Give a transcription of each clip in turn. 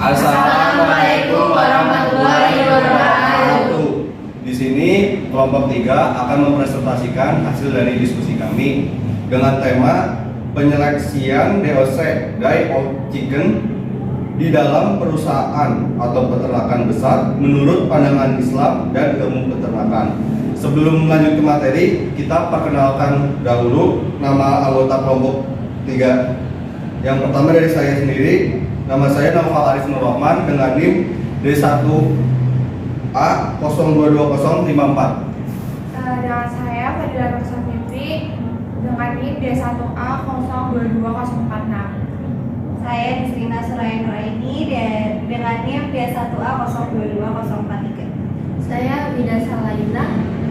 Assalamualaikum warahmatullahi wabarakatuh. Di sini kelompok 3 akan mempresentasikan hasil dari diskusi kami dengan tema penyeleksian DOC (Die of Chicken) di dalam perusahaan atau peternakan besar menurut pandangan Islam dan ilmu peternakan. Sebelum lanjut ke materi, kita perkenalkan dahulu nama anggota kelompok 3. Yang pertama dari saya sendiri, nama saya Naufal Arif Nur Rahman dengan NIM D1A 022054. Dengan saya Fadila Nursa Fitri dengan NIM D1A 022046. Saya Disrina Suraya Nuraini dengan NIM D1A 022043. Saya Wida Salayuna,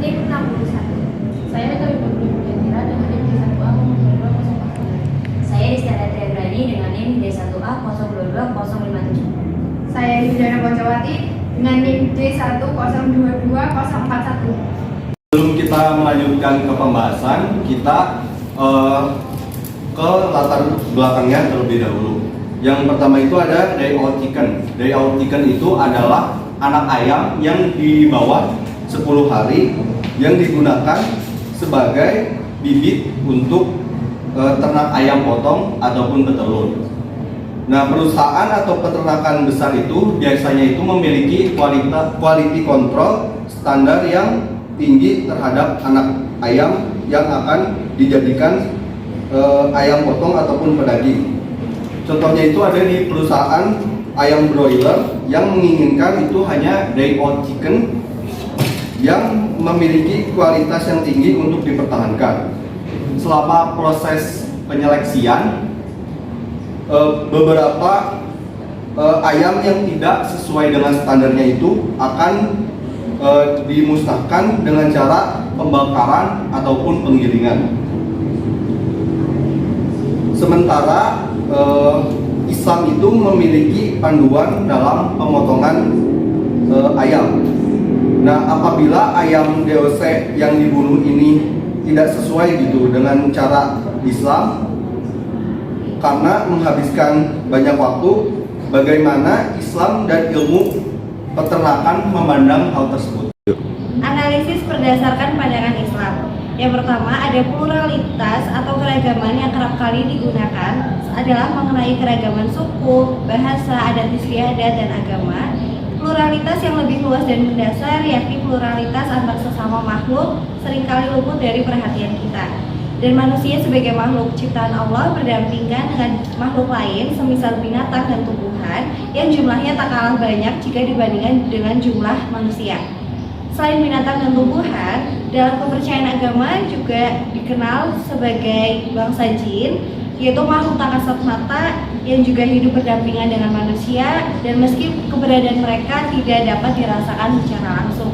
NIM 61. Saya Dewi Putri Pujatira dengan NIM D1A 022043. Saya Istiara Triagrani dengan NIM D1A 022057. Saya Yudhana Bocawati dengan NIM D1022041. Sebelum kita melanjutkan ke pembahasan, kita ke latar belakangnya terlebih dahulu. Yang pertama itu ada Die out Chicken. Die out Chicken itu adalah anak ayam yang di bawah 10 hari yang digunakan sebagai bibit untuk ternak ayam potong ataupun petelur. Nah, perusahaan atau peternakan besar itu biasanya itu memiliki quality control standar yang tinggi terhadap anak ayam yang akan dijadikan ayam potong ataupun pedaging. Contohnya itu ada di perusahaan ayam broiler yang menginginkan itu hanya Die out Chicken yang memiliki kualitas yang tinggi untuk dipertahankan. Selama proses penyeleksian, beberapa ayam yang tidak sesuai dengan standarnya itu akan dimusnahkan dengan cara pembakaran ataupun penggilingan. Sementara Islam itu memiliki panduan dalam pemotongan ayam. Nah, apabila ayam DOC yang dibunuh ini tidak sesuai gitu dengan cara Islam, karena menghabiskan banyak waktu, bagaimana Islam dan ilmu peternakan memandang hal tersebut? Analisis berdasarkan pandangan Islam. Yang pertama, ada pluralitas atau keragaman yang kerap kali digunakan adalah mengenai keragaman suku, bahasa, adat istiadat, dan agama. Pluralitas yang lebih luas dan mendasar, yakni pluralitas antar sesama makhluk, seringkali luput dari perhatian kita. Dan manusia sebagai makhluk ciptaan Allah berdampingan dengan makhluk lain, semisal binatang dan tumbuhan, yang jumlahnya tak kalah banyak jika dibandingkan dengan jumlah manusia. Selain binatang dan tumbuhan, dalam kepercayaan agama juga dikenal sebagai bangsa jin, yaitu makhluk tak kasat mata yang juga hidup berdampingan dengan manusia, dan meski keberadaan mereka tidak dapat dirasakan secara langsung.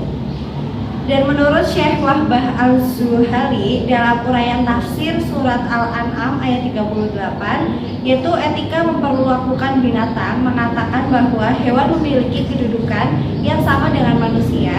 Dan menurut Syekh Wahbah Al-Zuhali dalam uraian tafsir surat Al-An'am ayat 38, yaitu etika memperlakukan binatang, mengatakan bahwa hewan memiliki kedudukan yang sama dengan manusia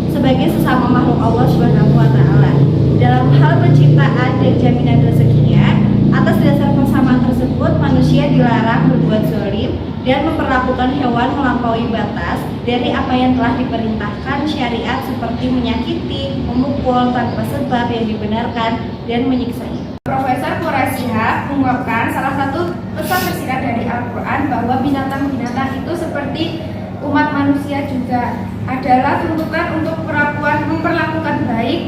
sebagai sesama makhluk Allah Subhanahu wa taala. Dalam hal penciptaan dan jaminan rezekinya, atas dasar persamaan tersebut manusia dilarang berbuat zalim dan memperlakukan hewan melampaui batas dari apa yang telah diperintahkan syariat, seperti menyakiti, memukul tanpa sebab yang dibenarkan, dan menyiksanya. Profesor Quraisyah mengungkapkan salah satu pesan tersirat dari Al-Quran bahwa binatang-binatang itu seperti umat manusia juga adalah tuntutan untuk memperlakukan baik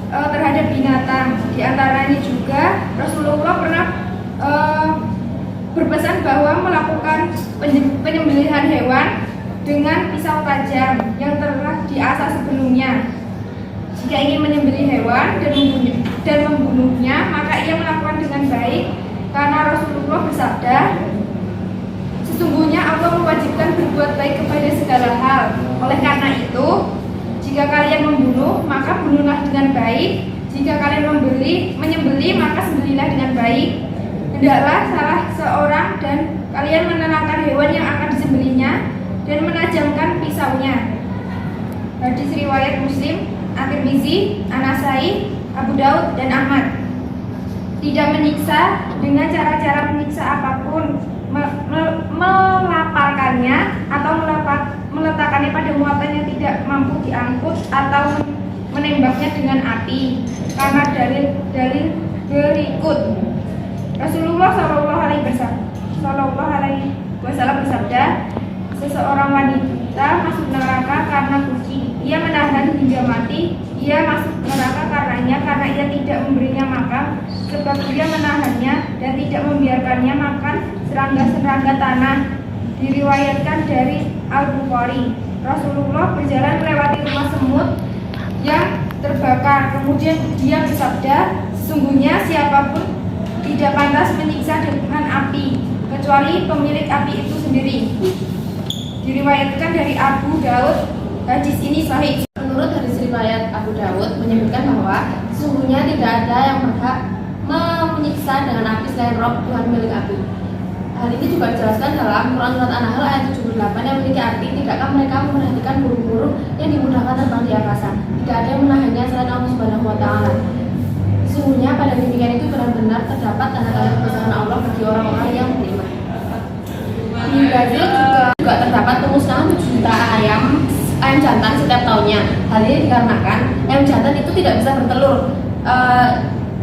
terhadap binatang. Di antaranya juga Rasulullah pernah berpesan bahwa melakukan penyembelihan hewan dengan pisau tajam yang telah diasah sebelumnya. Jika ingin menyembelih hewan dan membunuhnya, maka ia melakukan dengan baik, karena Rasulullah bersabda, sesungguhnya Allah mewajibkan berbuat baik kepada segala hal. Oleh karena itu, jika kalian membunuh, maka bunuhlah dengan baik. Jika kalian menyembelih, maka sembelihlah dengan baik. Hendaklah salah seorang dan kalian menenangkan hewan yang akan disembelihnya dan menajamkan pisaunya. Hadis riwayat Muslim, At-Tirmizi, An-Nasai, Abu Daud, dan Ahmad. tidak menyiksa dengan cara-cara menyiksa apapun, melaparkannya atau meletakkannya pada muatan yang tidak mampu diangkut atau menembaknya dengan api. Karena dalil berikut. Rasulullah SAW bersabda, seseorang wanita masuk neraka karena kucing. Ia menahan hingga mati. Ia masuk neraka karenanya karena ia tidak memberinya makan, sebab ia menahannya dan tidak membiarkannya makan serangga-serangga tanah. Diriwayatkan dari Al-Bukhari. Rasulullah berjalan melewati rumah semut yang terbakar. Kemudian dia bersabda, sesungguhnya siapapun tidak pantas menyiksa dengan api kecuali pemilik api itu sendiri. Diriwayatkan dari Abu Daud. Hadis ini sahih. Menurut hadis riwayat Abu Dawud menyebutkan bahwa sesungguhnya tidak ada yang berhak menyiksa dengan api selain Rob, Tuhan milik api. Hal ini juga dijelaskan dalam Quran Surat An-Nahl ayat 78 yang memiliki arti, tidakkah mereka memperhatikan burung-burung yang dimudahkan terbang di angkasa? Tidak ada yang menahannya selain Allah Subhanahu wa Ta'ala. Sesungguhnya pada demikian itu benar-benar terdapat tanda-tanda kebesaran Allah bagi orang-orang yang beriman. Di Brazil juga terdapat pemusnahan 7 juta ayam jantan setiap tahunnya. Hal ini dikarenakan ayam jantan itu tidak bisa bertelur.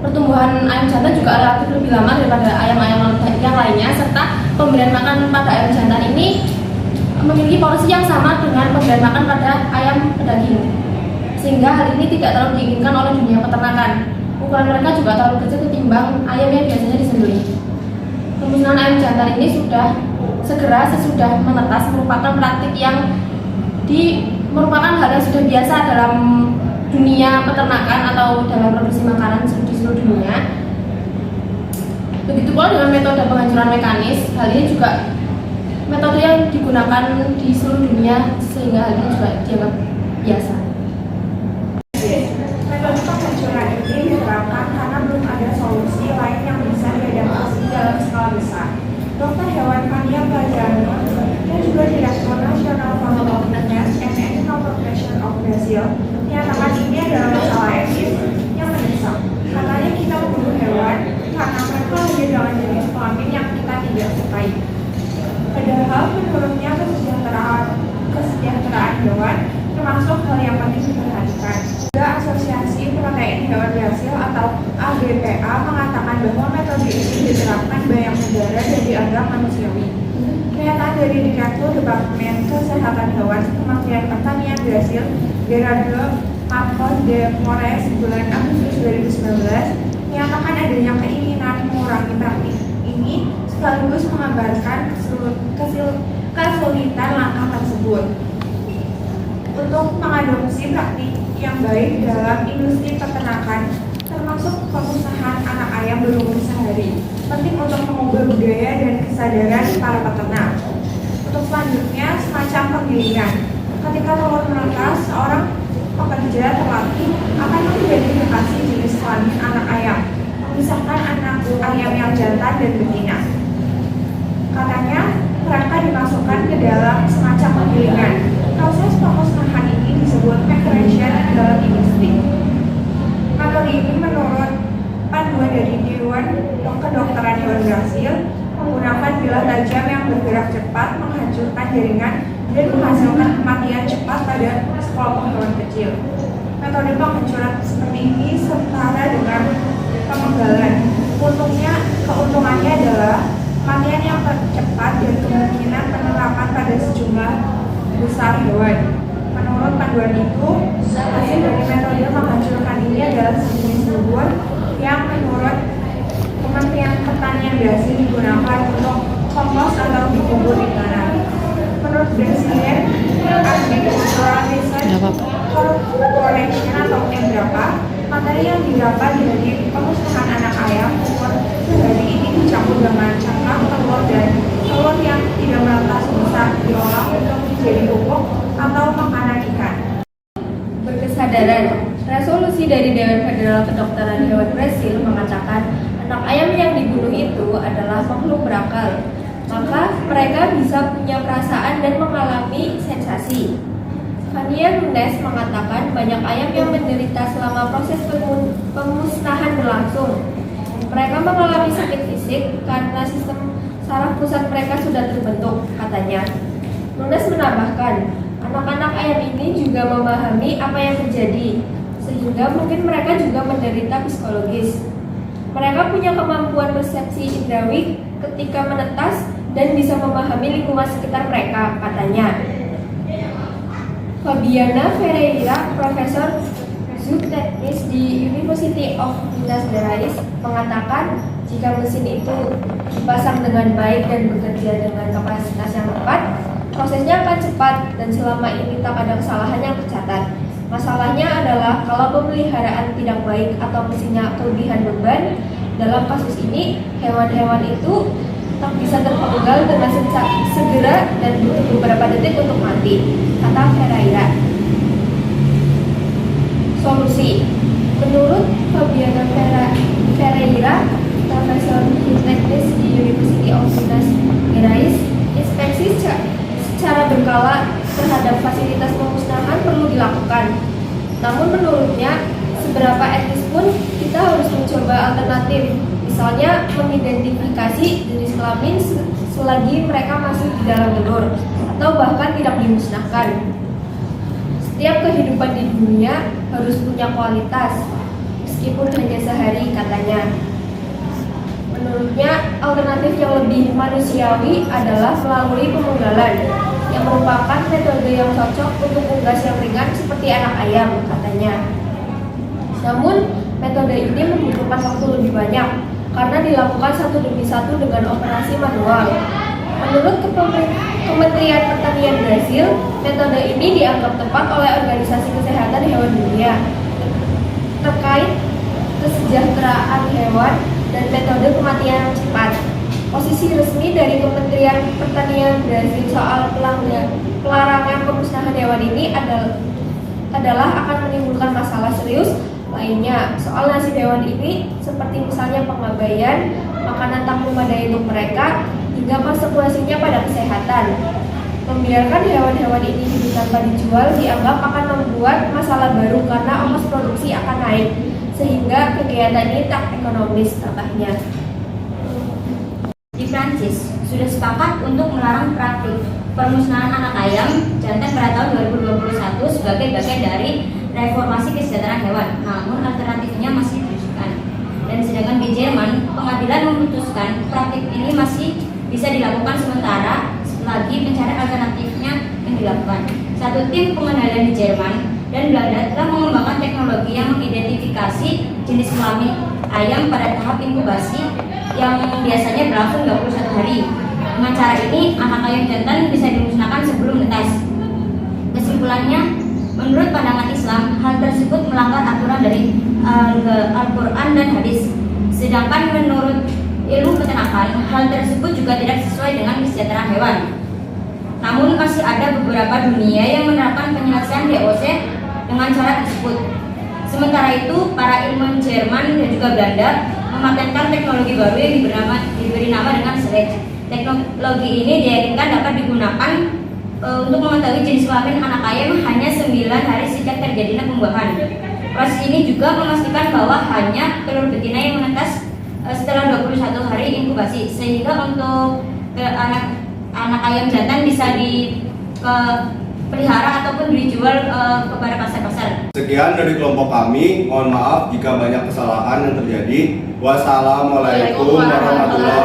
Pertumbuhan ayam jantan juga relatif lebih lama daripada ayam-ayam yang lainnya, serta pemberian makan pada ayam jantan ini memiliki porsi yang sama dengan pemberian makan pada ayam pedaging, sehingga hal ini tidak terlalu diinginkan oleh dunia peternakan. Ukuran mereka juga terlalu kecil ketimbang ayam yang biasanya disembelih. Pemusnahan ayam jantan ini segera sesudah menetas merupakan praktik yang merupakan hal yang sudah biasa dalam dunia peternakan atau dalam produksi makanan di seluruh dunia. Begitu pula dengan metode penghancuran mekanis, hal ini juga metode yang digunakan di seluruh dunia sehingga hal ini juga dianggap biasa. Metode penghancuran ini diterapkan karena belum ada solusi lain yang bisa diadaptasi dalam skala besar. Dr. Hewan Fania Pajano yang juga Direktur Nasional Faculty of Medicine and Animal Protection of Brazil menyatakan ini adalah masalah etis yang mendesak. Katanya kita membunuh hewan karena mereka lahir dengan jenis kelamin yang kita tidak sukai. Padahal menurutnya kesejahteraan hewan termasuk hal yang penting diperhatikan. Juga Asosiasi Protein Hewan Brazil atau ABPA mengatakan bahwa metode ini diterapkan banyak negara dan dianggap manusiawi. Pernyataan dari Direktur Departemen Kesehatan Hewan Kementerian Pertanian Brazil, Gerardo Marcos de Moraes, bulan Agustus 2019 menyatakan adanya keinginan mengurangi praktik ini sekaligus menggambarkan kesulitan langkah tersebut untuk mengadopsi praktik yang baik dalam industri peternakan, termasuk pemusnahan anak ayam berumur sehari. Penting untuk mengubah budaya dan kesadaran para peternak. Untuk selanjutnya, semacam penggilingan. Ketika telur menetas, seorang pekerja terlatih akan mengidentifikasi jenis kelamin anak ayam, memisahkan anak ayam yang jantan dan betina. Katanya, mereka dimasukkan ke dalam semacam penggilingan. Proses pemusnahan ini disebut maturation dalam industri. Metode ini menurut panduan dari Dewan Kedokteran Hewan Brazil menggunakan bilah tajam yang bergerak cepat, menghancurkan jaringan dan menghasilkan kematian cepat pada sekelompok hewan kecil. Metode penghancuran seperti ini setara dengan pemenggalan. Keuntungannya adalah kematian yang cepat dan kemungkinan penerapan pada sejumlah besar hewan. Menurut panduan itu, hasil dari metode menghancurkan ini adalah sejenis bubur yang menurut Kementerian Pertanian Brazil digunakan untuk kompos atau dikubur di tanah. Menurut Brazilian Agricultural Research Corporation atau Embrapa, materi yang didapat dari pemusnahan anak ayam umur sehari ini dicampur dengan cangkang telur dan telur yang tidak menetas bisa diolah untuk menjadi pupuk atau makanan ikan. Berkesadaran. Resolusi dari Dewan Federal Kedokteran Hewan Brasil mengatakan anak ayam yang dibunuh itu adalah makhluk berakal, maka mereka bisa punya perasaan dan mengalami sensasi. Fania Nunes mengatakan banyak ayam yang menderita selama proses pemusnahan berlangsung. Mereka mengalami sakit fisik karena sistem saraf pusat mereka sudah terbentuk, katanya. Nunes menambahkan, anak-anak ayam ini juga memahami apa yang terjadi, sehingga mungkin mereka juga menderita psikologis. Mereka punya kemampuan persepsi indrawi ketika menetas dan bisa memahami lingkungan sekitar mereka, katanya. Fabiana Ferreira, Profesor Zooteknis di University of Minas Gerais, mengatakan jika mesin itu dipasang dengan baik dan bekerja dengan kapasitas yang tepat, prosesnya akan cepat dan selama ini tak ada kesalahan yang tercatat. Masalahnya adalah kalau pemeliharaan tidak baik atau mesinnya kelebihan beban. Dalam kasus ini, hewan-hewan itu tak bisa terpenggal dengan segera dan butuh beberapa detik untuk mati, kata Ferreira. Solusi. Menurut Fabiana Ferreira, Profesor Teknis di University of Minas Gerais, inspeksi secara berkala terhadap fasilitas pemusnahan perlu dilakukan. Namun menurutnya, seberapa etis pun kita harus mencoba alternatif, misalnya mengidentifikasi jenis kelamin selagi mereka masih di dalam telur atau bahkan tidak dimusnahkan. Setiap kehidupan di dunia harus punya kualitas, meskipun hanya sehari, katanya. Menurutnya, alternatif yang lebih manusiawi adalah melalui pemenggalan, yang merupakan metode yang cocok untuk unggas yang ringan seperti anak ayam, katanya. Namun, metode ini membutuhkan waktu lebih banyak karena dilakukan satu demi satu dengan operasi manual. Menurut Kementerian Pertanian Brasil, metode ini dianggap tepat oleh Organisasi Kesehatan Hewan Dunia terkait kesejahteraan hewan dan metode kematian yang cepat. Posisi resmi dari Kementerian Pertanian Brasil soal pelarangan pemusnahan hewan ini adalah akan menimbulkan masalah serius lainnya. Soal nasib hewan ini seperti misalnya pengabaian, makanan tak memadai untuk mereka, hingga konsekuensinya pada kesehatan. Membiarkan hewan-hewan ini hidup tanpa dijual dianggap akan membuat masalah baru karena ongkos produksi akan naik, sehingga kegiatan ini tak ekonomis, tambahnya. Di Prancis sudah sepakat untuk melarang praktik permusnahan anak ayam jantan pada tahun 2021 sebagai bagian dari reformasi kesejahteraan hewan. Namun alternatifnya masih diberikan. Dan sedangkan di Jerman, pengadilan memutuskan praktik ini masih bisa dilakukan sementara lagi pencarian alternatifnya yang dilakukan. Satu tim pengendalian di Jerman dan Belanda telah mengembangkan teknologi yang mengidentifikasi jenis kelamin ayam pada tahap inkubasi yang biasanya berlangsung 21 hari. Dengan cara ini, anak ayam jantan bisa dimusnahkan sebelum netas. Kesimpulannya, menurut pandangan Islam, hal tersebut melanggar aturan dari Al-Quran dan hadis. Sedangkan menurut ilmu peternakan, hal tersebut juga tidak sesuai dengan kesejahteraan hewan. Namun masih ada beberapa dunia yang menerapkan penyelesaian DOC dengan cara tersebut. Sementara itu, para ilmuwan Jerman dan juga Belanda mematenkan teknologi baru yang diberi nama dengan SLEDGE. Teknologi ini diyakinkan dapat digunakan untuk mengetahui jenis kelamin anak ayam hanya 9 hari sejak terjadinya pembuahan. Proses ini juga memastikan bahwa hanya telur betina yang menetas setelah 21 hari inkubasi, sehingga untuk anak ayam jantan bisa dipelihara ataupun dijual kepada pasar-pasar. Sekian dari kelompok kami, mohon maaf jika banyak kesalahan yang terjadi. Wassalamualaikum warahmatullahi